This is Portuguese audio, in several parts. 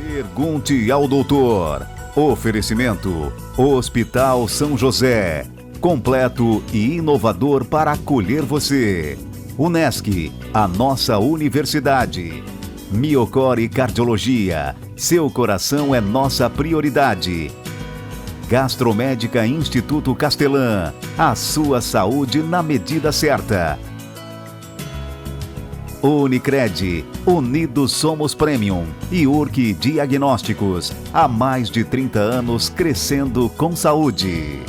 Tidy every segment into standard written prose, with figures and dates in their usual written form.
Pergunte ao doutor. Oferecimento: Hospital São José. Completo e inovador para acolher você. Unesc, a nossa universidade. Miocore Cardiologia. Seu coração é nossa prioridade. Gastromédica Instituto Castelã. A sua saúde na medida certa. Unicred, Unidos Somos Premium e Urque Diagnósticos, há mais de 30 anos crescendo com saúde.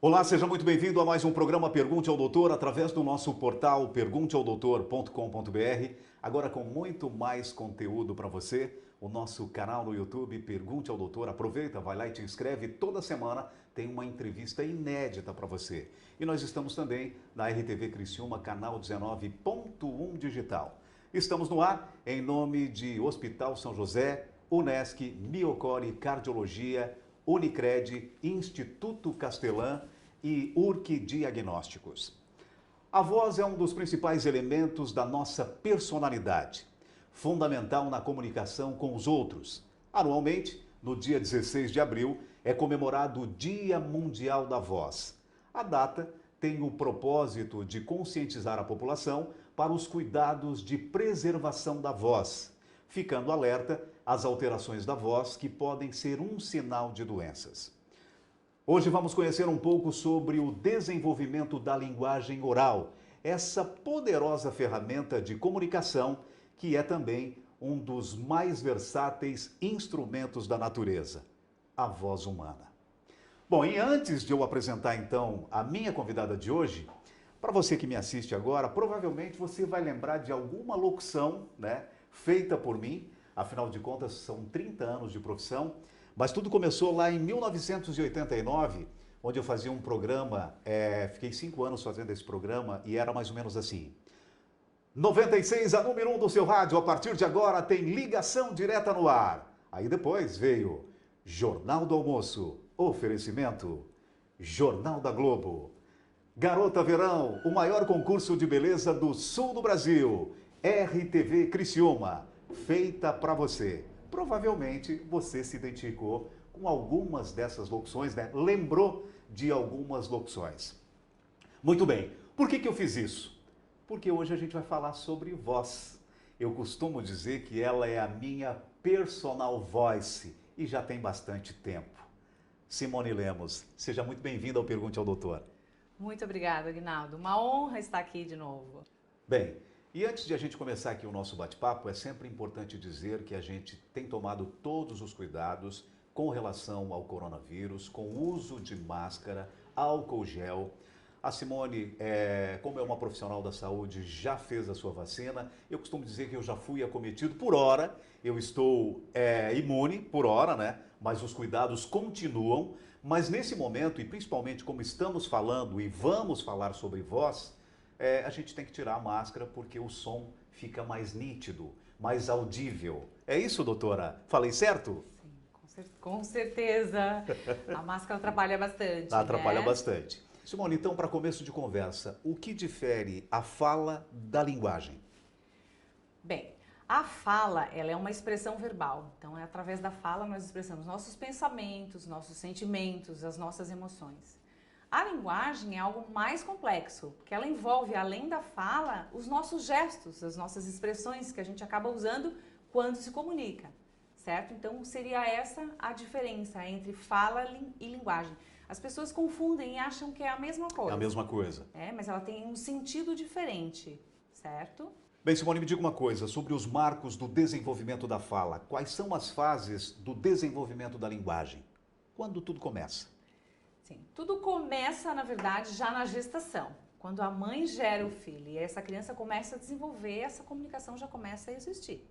Olá, seja muito bem-vindo a mais um programa Pergunte ao Doutor, através do nosso portal pergunteaodoutor.com.br, agora com muito mais conteúdo para você. O nosso canal no YouTube, Pergunte ao Doutor. Aproveita, vai lá e te inscreve. Toda semana tem uma entrevista inédita para você. E nós estamos também na RTV Criciúma, canal 19.1 digital. Estamos no ar em nome de Hospital São José, Unesc, Miocore Cardiologia, Unicred, Instituto Castelã e Urque Diagnósticos. A voz é um dos principais elementos da nossa personalidade, fundamental na comunicação com os outros. Anualmente, no dia 16 de abril, é comemorado o Dia Mundial da Voz. A data tem o propósito de conscientizar a população para os cuidados de preservação da voz, ficando alerta às alterações da voz que podem ser um sinal de doenças. Hoje vamos conhecer um pouco sobre o desenvolvimento da linguagem oral, essa poderosa ferramenta de comunicação que é também um dos mais versáteis instrumentos da natureza, a voz humana. Bom, e antes de eu apresentar então a minha convidada de hoje, para você que me assiste agora, provavelmente você vai lembrar de alguma locução, feita por mim, afinal de contas são 30 anos de profissão, mas tudo começou lá em 1989, onde eu fazia um programa, fiquei 5 anos fazendo esse programa e era mais ou menos assim: 96, a número 1 do seu rádio, a partir de agora tem ligação direta no ar. Aí depois veio Jornal do Almoço, oferecimento Jornal da Globo. Garota Verão, o maior concurso de beleza do sul do Brasil. RTV Criciúma, feita para você. Provavelmente você se identificou com algumas dessas locuções, Lembrou de algumas locuções. Muito bem, por que eu fiz isso? Porque hoje a gente vai falar sobre voz. Eu costumo dizer que ela é a minha personal voice e já tem bastante tempo. Simone Lemos, seja muito bem-vinda ao Pergunte ao Doutor. Muito obrigada, Aguinaldo. Uma honra estar aqui de novo. Bem, e antes de a gente começar aqui o nosso bate-papo, é sempre importante dizer que a gente tem tomado todos os cuidados com relação ao coronavírus, com o uso de máscara, álcool gel. A Simone, como é uma profissional da saúde, já fez a sua vacina. Eu costumo dizer que eu já fui acometido por hora. Eu estou imune por hora, Mas os cuidados continuam. Mas nesse momento, e principalmente como estamos falando e vamos falar sobre voz, a gente tem que tirar a máscara porque o som fica mais nítido, mais audível. É isso, doutora? Falei certo? Sim, com certeza. A máscara atrapalha bastante. Atrapalha bastante. Simone, então, para começo de conversa, o que difere a fala da linguagem? Bem, a fala, ela é uma expressão verbal. Então, através da fala nós expressamos nossos pensamentos, nossos sentimentos, as nossas emoções. A linguagem é algo mais complexo, porque ela envolve, além da fala, os nossos gestos, as nossas expressões que a gente acaba usando quando se comunica, certo? Então, seria essa a diferença entre fala e linguagem. As pessoas confundem e acham que é a mesma coisa. É a mesma coisa. Mas ela tem um sentido diferente, certo? Bem, Simone, me diga uma coisa sobre os marcos do desenvolvimento da fala. Quais são as fases do desenvolvimento da linguagem? Quando tudo começa? Sim, tudo começa, na verdade, já na gestação. Quando a mãe gera o filho e essa criança começa a desenvolver, essa comunicação já começa a existir.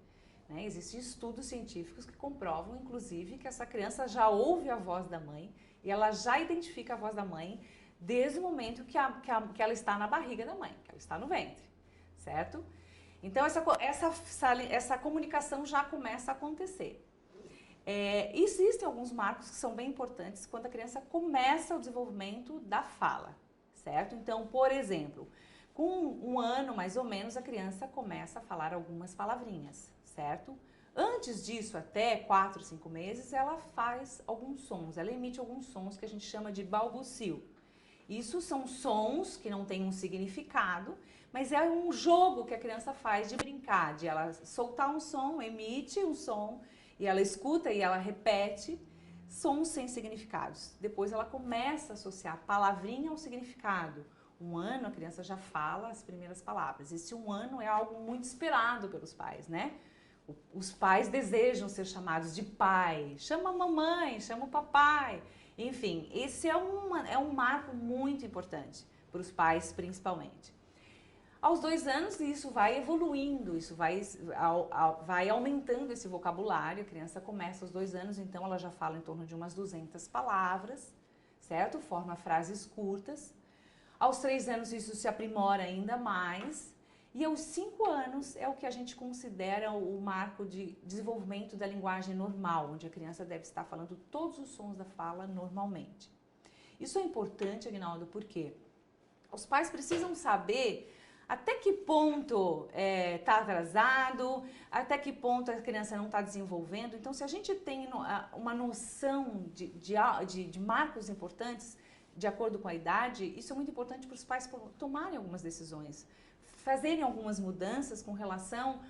Existem estudos científicos que comprovam, inclusive, que essa criança já ouve a voz da mãe e ela já identifica a voz da mãe desde o momento que ela está na barriga da mãe, que ela está no ventre, certo? Então, essa comunicação já começa a acontecer. Existem alguns marcos que são bem importantes quando a criança começa o desenvolvimento da fala, certo? Então, por exemplo, com 1 ano mais ou menos, a criança começa a falar algumas palavrinhas, certo? Antes disso, até 4, 5 meses, ela faz alguns sons, ela emite alguns sons que a gente chama de balbucio. Isso são sons que não têm um significado, mas é um jogo que a criança faz de brincar, de ela soltar um som, emite um som, e ela escuta e ela repete sons sem significados. Depois ela começa a associar palavrinha ao significado. 1 ano a criança já fala as primeiras palavras. Esse 1 ano é algo muito esperado pelos pais, né? Os pais desejam ser chamados de pai, chama a mamãe, chama o papai. Enfim, esse é um marco muito importante para os pais principalmente. Aos 2 anos isso vai evoluindo, isso vai aumentando esse vocabulário. A criança começa aos 2 anos, então ela já fala em torno de umas 200 palavras, certo? Forma frases curtas. Aos 3 anos isso se aprimora ainda mais. E aos 5 anos é o que a gente considera o marco de desenvolvimento da linguagem normal, onde a criança deve estar falando todos os sons da fala normalmente. Isso é importante, Aguinaldo, porque os pais precisam saber até que ponto está atrasado, até que ponto a criança não está desenvolvendo. Então, se a gente tem uma noção de marcos importantes, de acordo com a idade, isso é muito importante para os pais tomarem algumas decisões, fazerem algumas mudanças com relação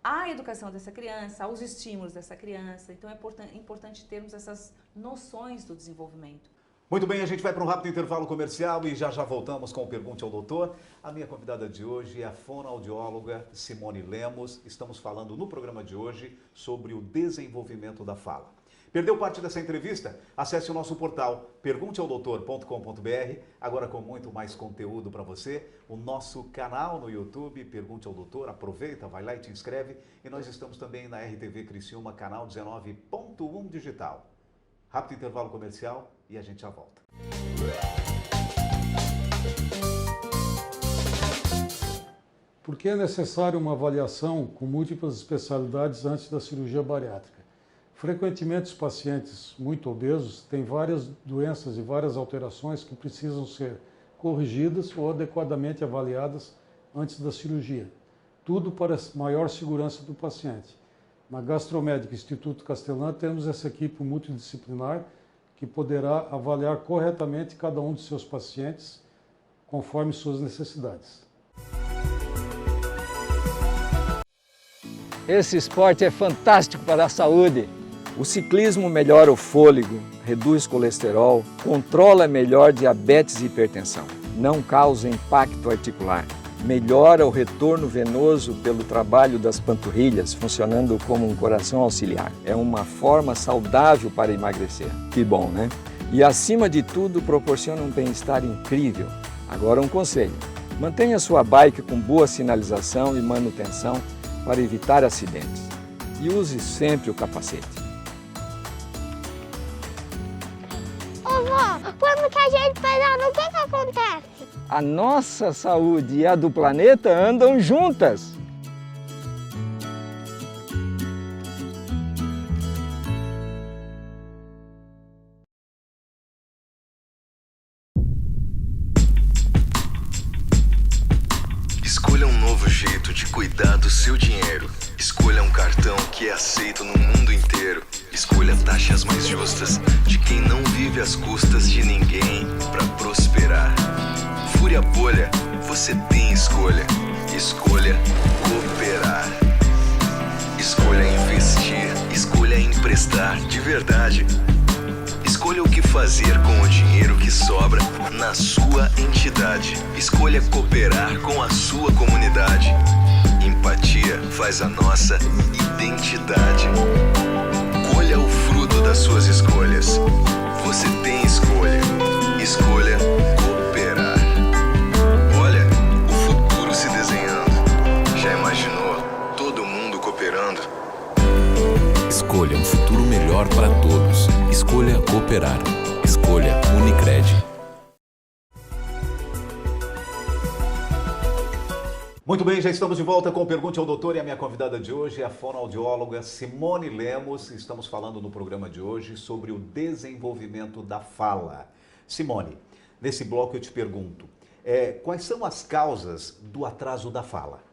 à educação dessa criança, aos estímulos dessa criança. Então é importante termos essas noções do desenvolvimento. Muito bem, a gente vai para um rápido intervalo comercial e já voltamos com o Pergunte ao Doutor. A minha convidada de hoje é a fonoaudióloga Simone Lemos. Estamos falando no programa de hoje sobre o desenvolvimento da fala. Perdeu parte dessa entrevista? Acesse o nosso portal pergunteaodoutor.com.br, agora com muito mais conteúdo para você. O nosso canal no YouTube, Pergunte ao Doutor, aproveita, vai lá e te inscreve. E nós estamos também na RTV Criciúma, canal 19.1 digital. Rápido intervalo comercial e a gente já volta. Por que é necessário uma avaliação com múltiplas especialidades antes da cirurgia bariátrica? Frequentemente, os pacientes muito obesos têm várias doenças e várias alterações que precisam ser corrigidas ou adequadamente avaliadas antes da cirurgia. Tudo para maior segurança do paciente. Na Gastromédica Instituto Castelã temos essa equipe multidisciplinar que poderá avaliar corretamente cada um dos seus pacientes conforme suas necessidades. Esse esporte é fantástico para a saúde. O ciclismo melhora o fôlego, reduz colesterol, controla melhor diabetes e hipertensão, não causa impacto articular, melhora o retorno venoso pelo trabalho das panturrilhas, funcionando como um coração auxiliar. É uma forma saudável para emagrecer. Que bom, né? E acima de tudo, proporciona um bem-estar incrível. Agora um conselho, mantenha sua bike com boa sinalização e manutenção para evitar acidentes. E use sempre o capacete. Quando que a gente pedala, o que acontece? A nossa saúde e a do planeta andam juntas. Escolha um novo jeito de cuidar do seu dinheiro. Escolha um cartão que é aceito no mundo inteiro. Escolha taxas mais justas de quem não vive às custas de ninguém para prosperar. Fure a bolha, você tem escolha. Escolha cooperar. Escolha investir. Escolha emprestar de verdade. Escolha o que fazer com o dinheiro que sobra na sua entidade. Escolha cooperar com a sua comunidade. Empatia faz a nossa identidade. Colha o fruto das suas escolhas. Você tem escolha. Escolha cooperar. Olha, o futuro se desenhando. Já imaginou todo mundo cooperando? Escolha um futuro melhor para todos. Escolha cooperar. Escolha Unicred. Muito bem, já estamos de volta com o Pergunte ao Doutor e a minha convidada de hoje é a fonoaudióloga Simone Lemos. Estamos falando no programa de hoje sobre o desenvolvimento da fala. Simone, nesse bloco eu te pergunto, Quais são as causas do atraso da fala?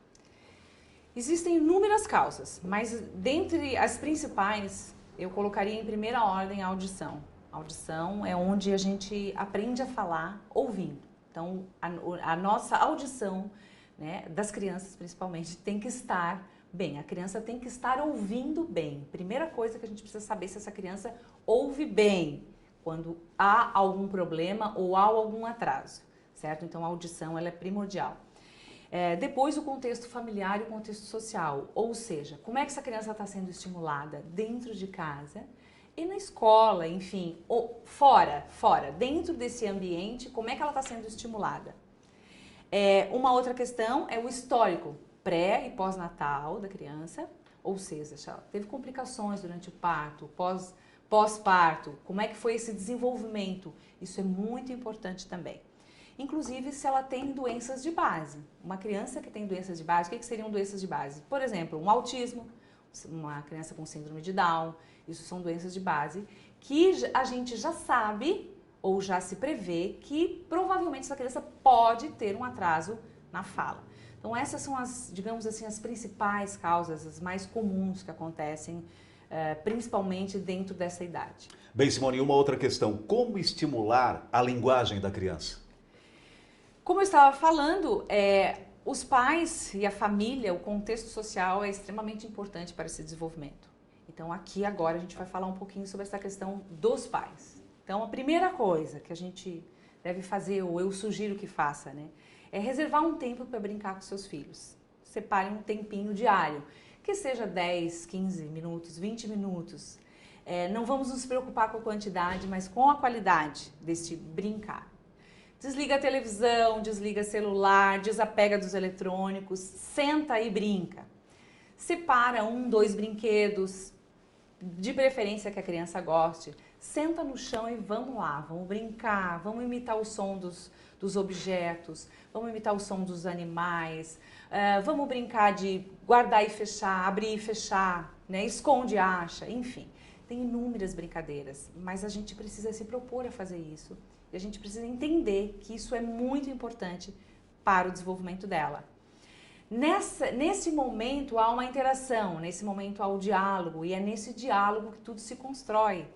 Existem inúmeras causas, mas dentre as principais, eu colocaria em primeira ordem a audição. A audição é onde a gente aprende a falar ouvindo. Então, a nossa audição, né, das crianças principalmente, tem que estar bem. A criança tem que estar ouvindo bem. Primeira coisa que a gente precisa saber se essa criança ouve bem quando há algum problema ou há algum atraso, certo? Então, a audição ela é primordial. Depois o contexto familiar e o contexto social, ou seja, como é que essa criança está sendo estimulada dentro de casa e na escola, enfim, ou fora, dentro desse ambiente, como é que ela está sendo estimulada. Uma outra questão é o histórico pré e pós-natal da criança, ou seja, se ela teve complicações durante o parto, pós-parto, como é que foi esse desenvolvimento, isso é muito importante também. Inclusive, se ela tem doenças de base. Uma criança que tem doenças de base, o que seriam doenças de base? Por exemplo, um autismo, uma criança com síndrome de Down, isso são doenças de base que a gente já sabe ou já se prevê que provavelmente essa criança pode ter um atraso na fala. Então essas são as, digamos assim, as principais causas, as mais comuns que acontecem, principalmente dentro dessa idade. Bem, Simone, uma outra questão, como estimular a linguagem da criança? Como eu estava falando, os pais e a família, o contexto social é extremamente importante para esse desenvolvimento. Então aqui agora a gente vai falar um pouquinho sobre essa questão dos pais. Então a primeira coisa que a gente deve fazer, ou eu sugiro que faça, né, é reservar um tempo para brincar com seus filhos. Separe um tempinho diário, que seja 10, 15 minutos, 20 minutos. Não vamos nos preocupar com a quantidade, mas com a qualidade desse brincar. Desliga a televisão, desliga celular, desapega dos eletrônicos, senta e brinca. Separa 1, 2 brinquedos, de preferência que a criança goste. Senta no chão e vamos lá, vamos brincar, vamos imitar o som dos objetos, vamos imitar o som dos animais, vamos brincar de guardar e fechar, abrir e fechar, né? Esconde e acha, enfim. Tem inúmeras brincadeiras, mas a gente precisa se propor a fazer isso. E a gente precisa entender que isso é muito importante para o desenvolvimento dela. Nesse momento há uma interação, nesse momento há o diálogo, e é nesse diálogo que tudo se constrói.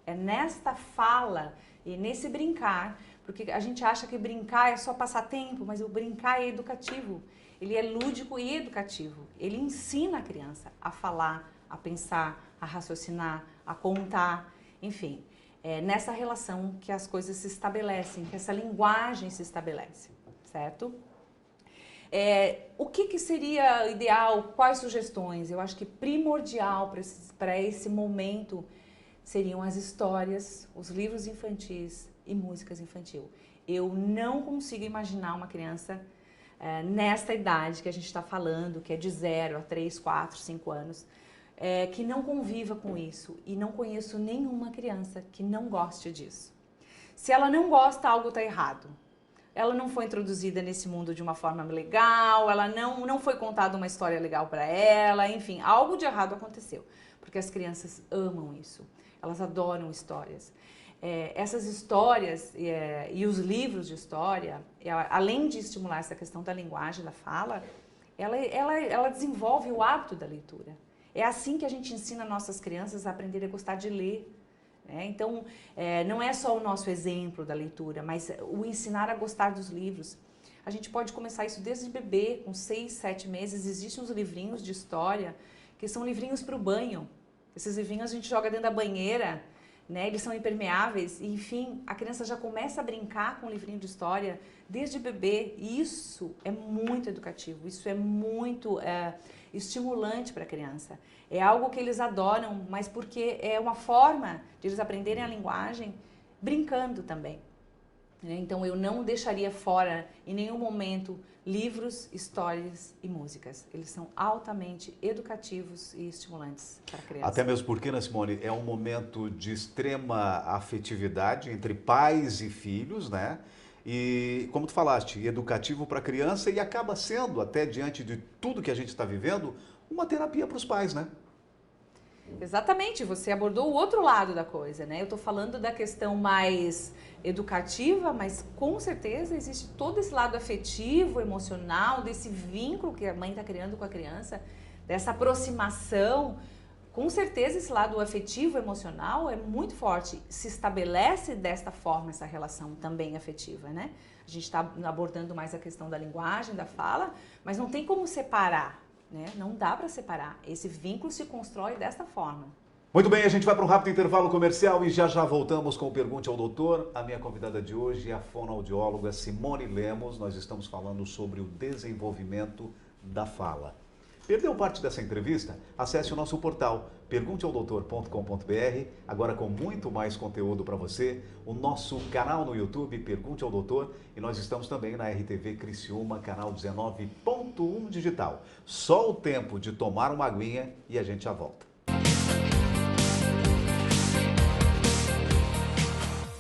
É nesta fala e nesse brincar, porque a gente acha que brincar é só passar tempo, mas o brincar é educativo. Ele é lúdico e educativo. Ele ensina a criança a falar, a pensar, a raciocinar, a contar, enfim. É nessa relação que as coisas se estabelecem, que essa linguagem se estabelece, certo? O que seria ideal? Quais sugestões? Eu acho que primordial para esse momento seriam as histórias, os livros infantis e músicas infantil. Eu não consigo imaginar uma criança nesta idade que a gente está falando, que é de 0 a 3, 4, 5 anos, que não conviva com isso, e não conheço nenhuma criança que não goste disso. Se ela não gosta, algo está errado. Ela não foi introduzida nesse mundo de uma forma legal, ela não foi contada uma história legal para ela, enfim, algo de errado aconteceu, porque as crianças amam isso, elas adoram histórias. Essas histórias e os livros de história, além de estimular essa questão da linguagem, da fala, ela desenvolve o hábito da leitura. É assim que a gente ensina nossas crianças a aprender a gostar de ler. Né? Então, não é só o nosso exemplo da leitura, mas o ensinar a gostar dos livros. A gente pode começar isso desde bebê, com 6, 7 meses. Existem uns livrinhos de história que são livrinhos para o banho. Esses livrinhos a gente joga dentro da banheira, né? Eles são impermeáveis. E, enfim, a criança já começa a brincar com o livrinho de história desde bebê. E isso é muito educativo, isso é muito estimulante para a criança. É algo que eles adoram, mas porque é uma forma de eles aprenderem a linguagem brincando também. Então eu não deixaria fora em nenhum momento livros, histórias e músicas. Eles são altamente educativos e estimulantes para a criança. Até mesmo porque, né, Simone, é um momento de extrema afetividade entre pais e filhos, né? E, como tu falaste, educativo para a criança, e acaba sendo, até diante de tudo que a gente está vivendo, uma terapia para os pais, né? Exatamente, você abordou o outro lado da coisa, né? Eu estou falando da questão mais educativa, mas com certeza existe todo esse lado afetivo, emocional, desse vínculo que a mãe está criando com a criança, dessa aproximação. Com certeza esse lado afetivo, emocional é muito forte. Se estabelece desta forma essa relação também afetiva, né? A gente está abordando mais a questão da linguagem, da fala, mas não tem como separar, né? Não dá para separar. Esse vínculo se constrói desta forma. Muito bem, a gente vai para um rápido intervalo comercial e já voltamos com o Pergunte ao Doutor. A minha convidada de hoje é a fonoaudióloga Simone Lemos. Nós estamos falando sobre o desenvolvimento da fala. Perdeu parte dessa entrevista? Acesse o nosso portal pergunteaodoutor.com.br, agora com muito mais conteúdo para você, o nosso canal no YouTube, Pergunte ao Doutor, e nós estamos também na RTV Criciúma, canal 19.1 digital. Só o tempo de tomar uma aguinha e a gente já volta.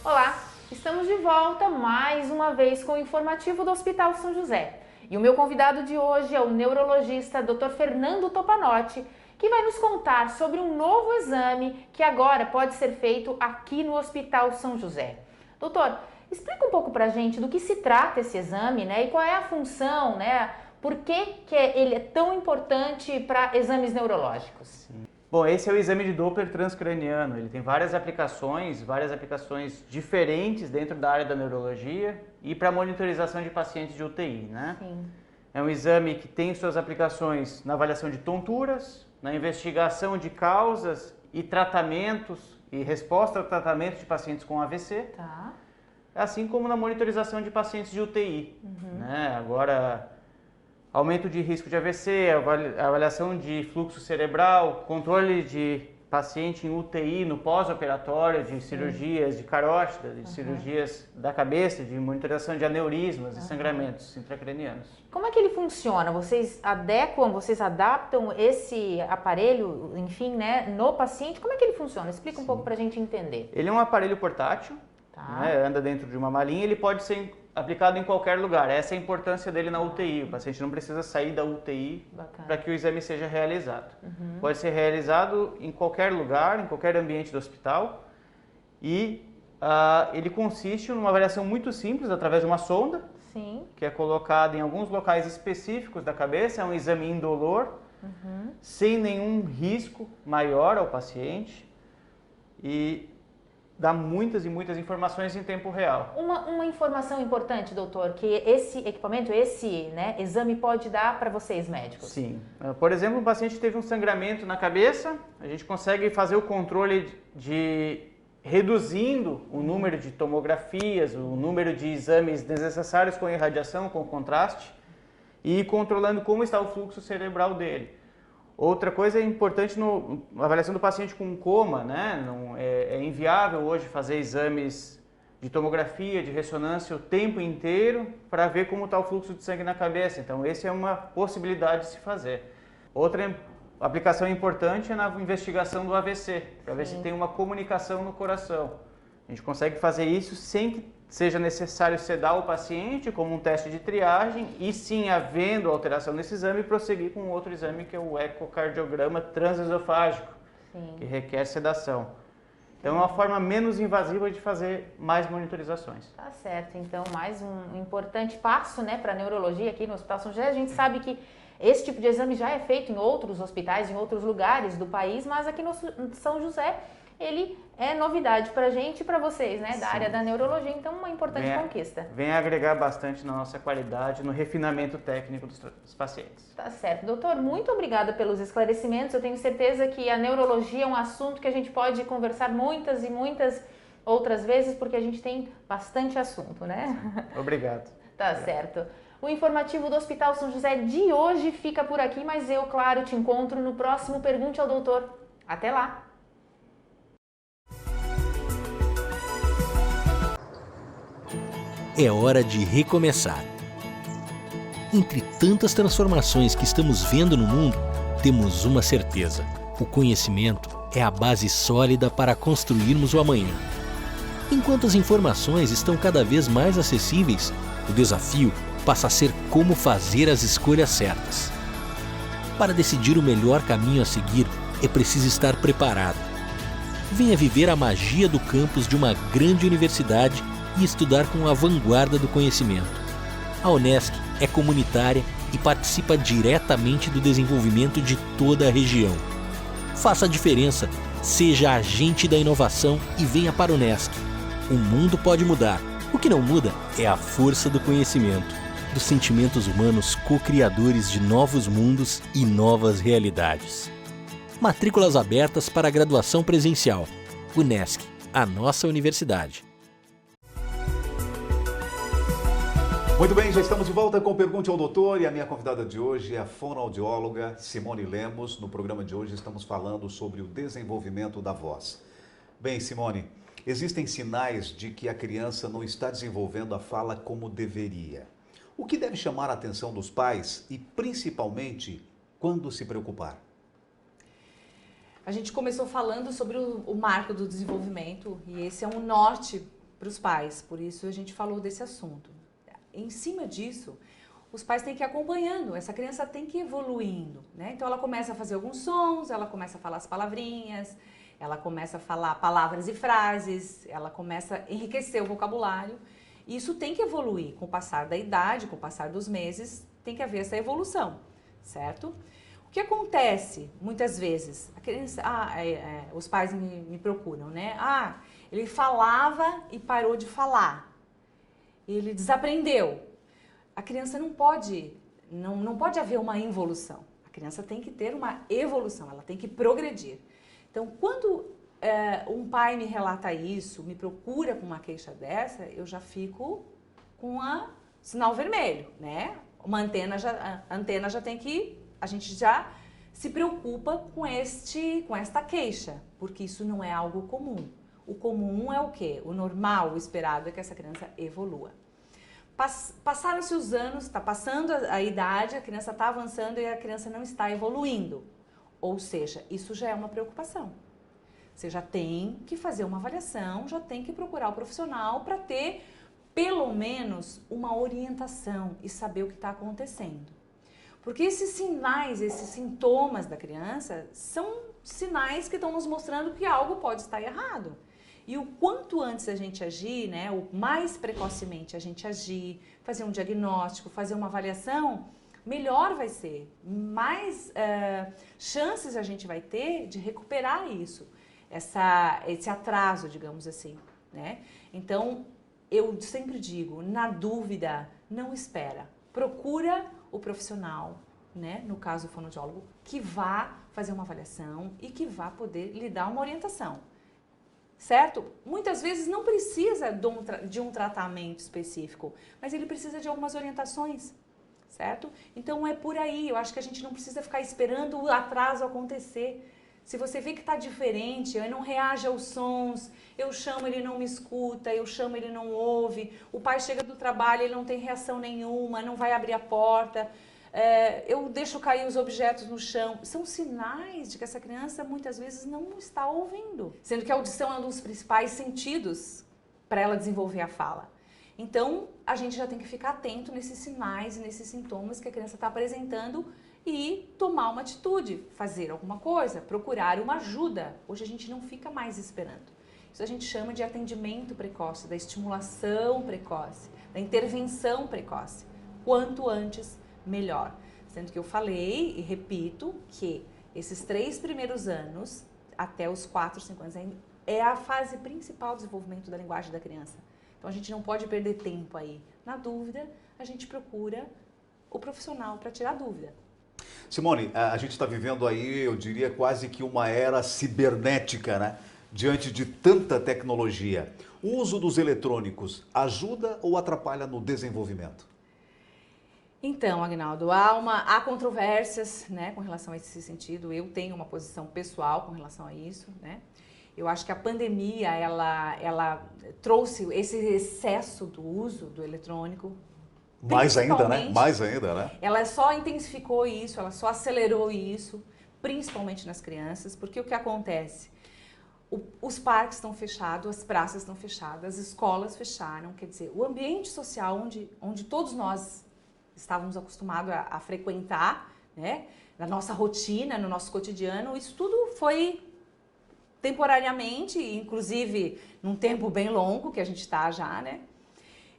Olá, estamos de volta mais uma vez com o informativo do Hospital São José. E o meu convidado de hoje é o neurologista Dr. Fernando Topanotti, que vai nos contar sobre um novo exame que agora pode ser feito aqui no Hospital São José. Doutor, explica um pouco pra gente do que se trata esse exame, né? E qual é a função, né? Por que ele é tão importante para exames neurológicos? Sim. Bom, esse é o exame de Doppler transcraniano. Ele tem várias aplicações diferentes dentro da área da neurologia e para monitorização de pacientes de UTI, né? Sim. É um exame que tem suas aplicações na avaliação de tonturas, na investigação de causas e tratamentos e resposta ao tratamento de pacientes com AVC, Tá. assim como na monitorização de pacientes de UTI, né? Agora, aumento de risco de AVC, avaliação de fluxo cerebral, controle de paciente em UTI no pós-operatório, de cirurgias de carótida, de cirurgias da cabeça, de monitorização de aneurismas e sangramentos intracranianos. Como é que ele funciona? Vocês adaptam esse aparelho, enfim, né, no paciente? Como é que ele funciona? Explica um pouco pra gente entender. Ele é um aparelho portátil, né, anda dentro de uma malinha, ele pode ser aplicado em qualquer lugar. Essa é a importância dele na UTI. O paciente não precisa sair da UTI para que o exame seja realizado. Pode ser realizado em qualquer lugar, em qualquer ambiente do hospital. E ele consiste numa avaliação muito simples, através de uma sonda, Sim. que é colocada em alguns locais específicos da cabeça. É um exame indolor, sem nenhum risco maior ao paciente. E dá muitas e muitas informações em tempo real. Uma informação importante, doutor, que esse equipamento, exame pode dar para vocês médicos. Sim. Por exemplo, um paciente teve um sangramento na cabeça, a gente consegue fazer o controle de reduzindo o número de tomografias, o número de exames desnecessários com irradiação, com contraste, e controlando como está o fluxo cerebral dele. Outra coisa importante na avaliação do paciente com coma, né? É inviável hoje fazer exames de tomografia, de ressonância o tempo inteiro para ver como está o fluxo de sangue na cabeça. Então, essa é uma possibilidade de se fazer. Outra aplicação importante é na investigação do AVC, para ver se tem uma comunicação no coração. A gente consegue fazer isso sem que seja necessário sedar o paciente, como um teste de triagem, e sim, havendo alteração nesse exame, prosseguir com outro exame, que é o ecocardiograma transesofágico, que requer sedação. Então, é uma forma menos invasiva de fazer mais monitorizações. Tá certo. Então, mais um importante passo, né, para a neurologia aqui no Hospital São José. A gente sabe que esse tipo de exame já é feito em outros hospitais, em outros lugares do país, mas aqui no São José ele é novidade para a gente e para vocês, né, da área da neurologia, então uma importante conquista. Vem agregar bastante na nossa qualidade, no refinamento técnico dos pacientes. Tá certo. Doutor, muito obrigada pelos esclarecimentos. Eu tenho certeza que a neurologia é um assunto que a gente pode conversar muitas e muitas outras vezes, porque a gente tem bastante assunto, né? Obrigado. Tá certo. O informativo do Hospital São José de hoje fica por aqui, mas eu, claro, te encontro no próximo Pergunte ao Doutor. Até lá! É hora de recomeçar. Entre tantas transformações que estamos vendo no mundo, temos uma certeza: o conhecimento é a base sólida para construirmos o amanhã. Enquanto as informações estão cada vez mais acessíveis, o desafio passa a ser como fazer as escolhas certas. Para decidir o melhor caminho a seguir, é preciso estar preparado. Venha viver a magia do campus de uma grande universidade e estudar com a vanguarda do conhecimento. A Unesc é comunitária e participa diretamente do desenvolvimento de toda a região. Faça a diferença, seja agente da inovação e venha para a Unesc. O mundo pode mudar. O que não muda é a força do conhecimento, dos sentimentos humanos co-criadores de novos mundos e novas realidades. Matrículas abertas para a graduação presencial. Unesc, a nossa universidade. Muito bem, já estamos de volta com Pergunte ao Doutor e a minha convidada de hoje é a fonoaudióloga Simone Lemos. No programa de hoje estamos falando sobre o desenvolvimento da voz. Bem, Simone, existem sinais de que a criança não está desenvolvendo a fala como deveria. O que deve chamar a atenção dos pais e, principalmente, quando se preocupar? A gente começou falando sobre o marco do desenvolvimento e esse é um norte para os pais, por isso a gente falou desse assunto. Em cima disso, os pais têm que ir acompanhando, essa criança tem que ir evoluindo, né? Então ela começa a fazer alguns sons, ela começa a falar as palavrinhas, ela começa a falar palavras e frases, ela começa a enriquecer o vocabulário. E isso tem que evoluir com o passar da idade, com o passar dos meses, tem que haver essa evolução, certo? O que acontece muitas vezes? A criança, os pais me procuram, né? Ele falava e parou de falar. Ele desaprendeu. A criança não pode haver uma involução. A criança tem que ter uma evolução, ela tem que progredir. Então, quando um pai me relata isso, me procura com uma queixa dessa, eu já fico com a sinal vermelho, né? A antena já tem que... A gente já se preocupa com esta queixa, porque isso não é algo comum. O comum é o quê? O normal, o esperado é que essa criança evolua. Passaram-se os anos, está passando a idade, a criança está avançando e a criança não está evoluindo. Ou seja, isso já é uma preocupação. Você já tem que fazer uma avaliação, já tem que procurar o profissional para ter, pelo menos, uma orientação e saber o que está acontecendo. Porque esses sinais, esses sintomas da criança são sinais que estão nos mostrando que algo pode estar errado. E o quanto antes a gente agir, né, o mais precocemente a gente agir, fazer um diagnóstico, fazer uma avaliação, melhor vai ser. Mais chances a gente vai ter de recuperar isso, esse atraso, digamos assim, né? Então, eu sempre digo, na dúvida, não espera. Procura o profissional, né, no caso o fonoaudiólogo, que vá fazer uma avaliação e que vá poder lhe dar uma orientação, certo? Muitas vezes não precisa de um tratamento específico, mas ele precisa de algumas orientações, certo? Então é por aí, eu acho que a gente não precisa ficar esperando o atraso acontecer. Se você vê que está diferente, ele não reage aos sons, eu chamo, ele não me escuta, eu chamo, ele não ouve, o pai chega do trabalho, ele não tem reação nenhuma, não vai abrir a porta, eu deixo cair os objetos no chão. São sinais de que essa criança muitas vezes não está ouvindo, sendo que a audição é um dos principais sentidos para ela desenvolver a fala. Então, a gente já tem que ficar atento nesses sinais e nesses sintomas que a criança está apresentando e tomar uma atitude, fazer alguma coisa, procurar uma ajuda. Hoje a gente não fica mais esperando. Isso a gente chama de atendimento precoce, da estimulação precoce, da intervenção precoce. Quanto antes, melhor. Sendo que eu falei e repito que esses 3 primeiros anos, até os 4, 5 anos, é a fase principal do desenvolvimento da linguagem da criança. Então a gente não pode perder tempo aí. Na dúvida, a gente procura o profissional para tirar a dúvida. Simone, a gente está vivendo aí, eu diria, quase que uma era cibernética, né? Diante de tanta tecnologia. O uso dos eletrônicos ajuda ou atrapalha no desenvolvimento? Então, Agnaldo, há controvérsias, né, com relação a esse sentido. Eu tenho uma posição pessoal com relação a isso, né? Eu acho que a pandemia, ela trouxe esse excesso do uso do eletrônico. Mais ainda, né? Mais ainda, né? Ela só intensificou isso, ela só acelerou isso, principalmente nas crianças, porque o que acontece? Os parques estão fechados, as praças estão fechadas, as escolas fecharam, quer dizer, o ambiente social onde todos nós estávamos acostumados a frequentar, né? Na nossa rotina, no nosso cotidiano, isso tudo foi temporariamente, inclusive num tempo bem longo que a gente está já, né?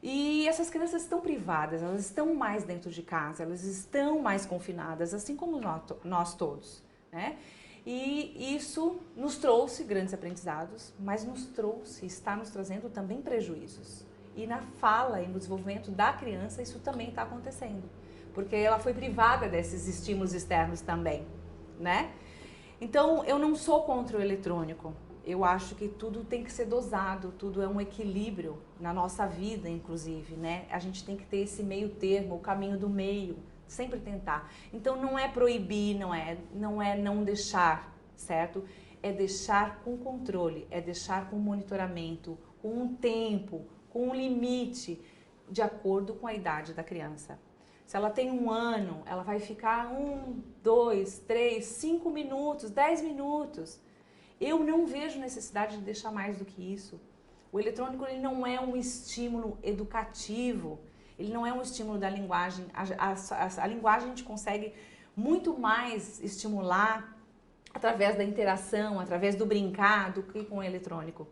E essas crianças estão privadas, elas estão mais dentro de casa, elas estão mais confinadas, assim como nós todos, né? E isso nos trouxe grandes aprendizados, mas está nos trazendo também prejuízos. E na fala e no desenvolvimento da criança, isso também está acontecendo, porque ela foi privada desses estímulos externos também, né? Então, eu não sou contra o eletrônico. Eu acho que tudo tem que ser dosado, tudo é um equilíbrio na nossa vida, inclusive, né? A gente tem que ter esse meio termo, o caminho do meio, sempre tentar. Então, não é proibir, não é não deixar, certo? É deixar com controle, é deixar com monitoramento, com um tempo, com um limite, de acordo com a idade da criança. Se ela tem 1 ano, ela vai ficar 1, 2, 3, 5 minutos, 10 minutos. Eu não vejo necessidade de deixar mais do que isso. O eletrônico ele não é um estímulo educativo, ele não é um estímulo da linguagem. A linguagem a gente consegue muito mais estimular através da interação, através do brincar, do que com o eletrônico.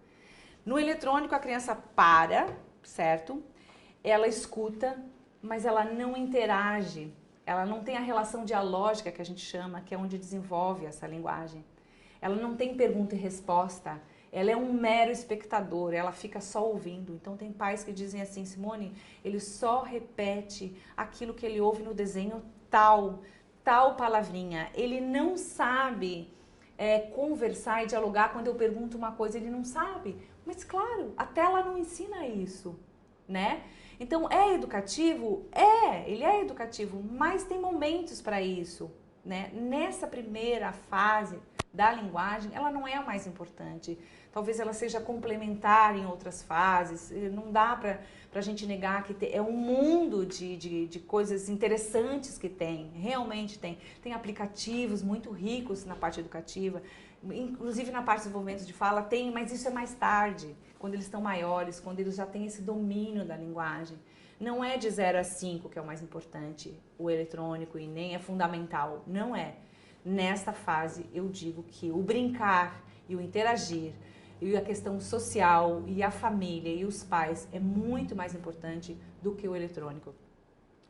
No eletrônico a criança para, certo? Ela escuta, mas ela não interage, ela não tem a relação dialógica que a gente chama, que é onde desenvolve essa linguagem. Ela não tem pergunta e resposta, ela é um mero espectador, ela fica só ouvindo. Então tem pais que dizem assim, Simone, ele só repete aquilo que ele ouve no desenho tal palavrinha. Ele não sabe conversar e dialogar quando eu pergunto uma coisa, ele não sabe. Mas claro, a tela não ensina isso, né? Então é educativo? Ele é educativo, mas tem momentos para isso, né? Nessa primeira fase da linguagem, ela não é a mais importante. Talvez ela seja complementar em outras fases. Não dá para a gente negar que é um mundo de coisas interessantes que tem. Realmente tem. Tem aplicativos muito ricos na parte educativa. Inclusive na parte de desenvolvimento de fala tem, mas isso é mais tarde. Quando eles estão maiores, quando eles já têm esse domínio da linguagem. Não é de 0 a 5 que é o mais importante, o eletrônico, e nem é fundamental. Não é. Nesta fase, eu digo que o brincar e o interagir, e a questão social, e a família, e os pais, é muito mais importante do que o eletrônico.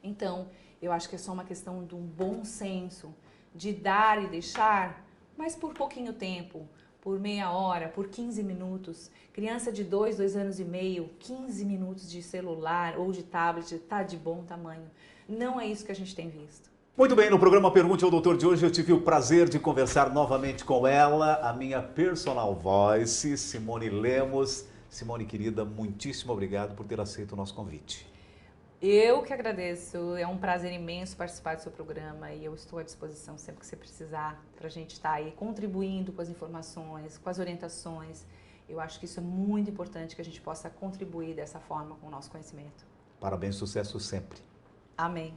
Então, eu acho que é só uma questão de um bom senso, de dar e deixar, mas por pouquinho tempo, por meia hora, por 15 minutos. Criança de 2 anos e meio, 15 minutos de celular ou de tablet, está de bom tamanho. Não é isso que a gente tem visto. Muito bem, no programa Pergunte ao Doutor de hoje eu tive o prazer de conversar novamente com ela, a minha personal voice, Simone Lemos. Simone, querida, muitíssimo obrigado por ter aceito o nosso convite. Eu que agradeço, é um prazer imenso participar do seu programa e eu estou à disposição sempre que você precisar para a gente estar aí contribuindo com as informações, com as orientações. Eu acho que isso é muito importante, que a gente possa contribuir dessa forma com o nosso conhecimento. Parabéns, sucesso sempre. Amém.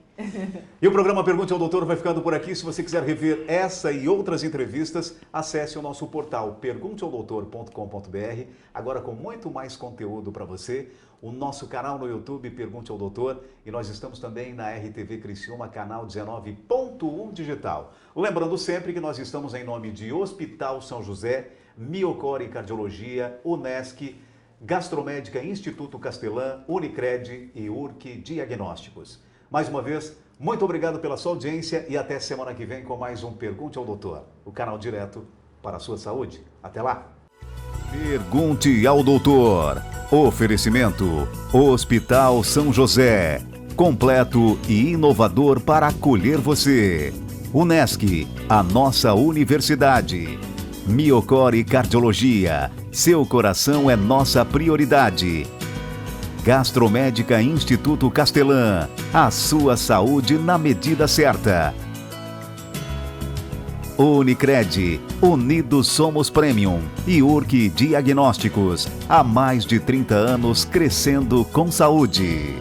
E o programa Pergunte ao Doutor vai ficando por aqui. Se você quiser rever essa e outras entrevistas, acesse o nosso portal pergunteaodoutor.com.br, agora com muito mais conteúdo para você. O nosso canal no YouTube, Pergunte ao Doutor, e nós estamos também na RTV Criciúma, canal 19.1 digital. Lembrando sempre que nós estamos em nome de Hospital São José, Miocore Cardiologia, Unesc, Gastromédica Instituto Castelã, Unicred e URC Diagnósticos. Mais uma vez, muito obrigado pela sua audiência e até semana que vem com mais um Pergunte ao Doutor, o canal direto para a sua saúde. Até lá! Pergunte ao Doutor. Oferecimento: Hospital São José. Completo e inovador para acolher você. Unesc, a nossa universidade. Miocore Cardiologia. Seu coração é nossa prioridade. Gastromédica Instituto Castelã. A sua saúde na medida certa. Unicred, Unidos Somos Premium e URC Diagnósticos, há mais de 30 anos crescendo com saúde.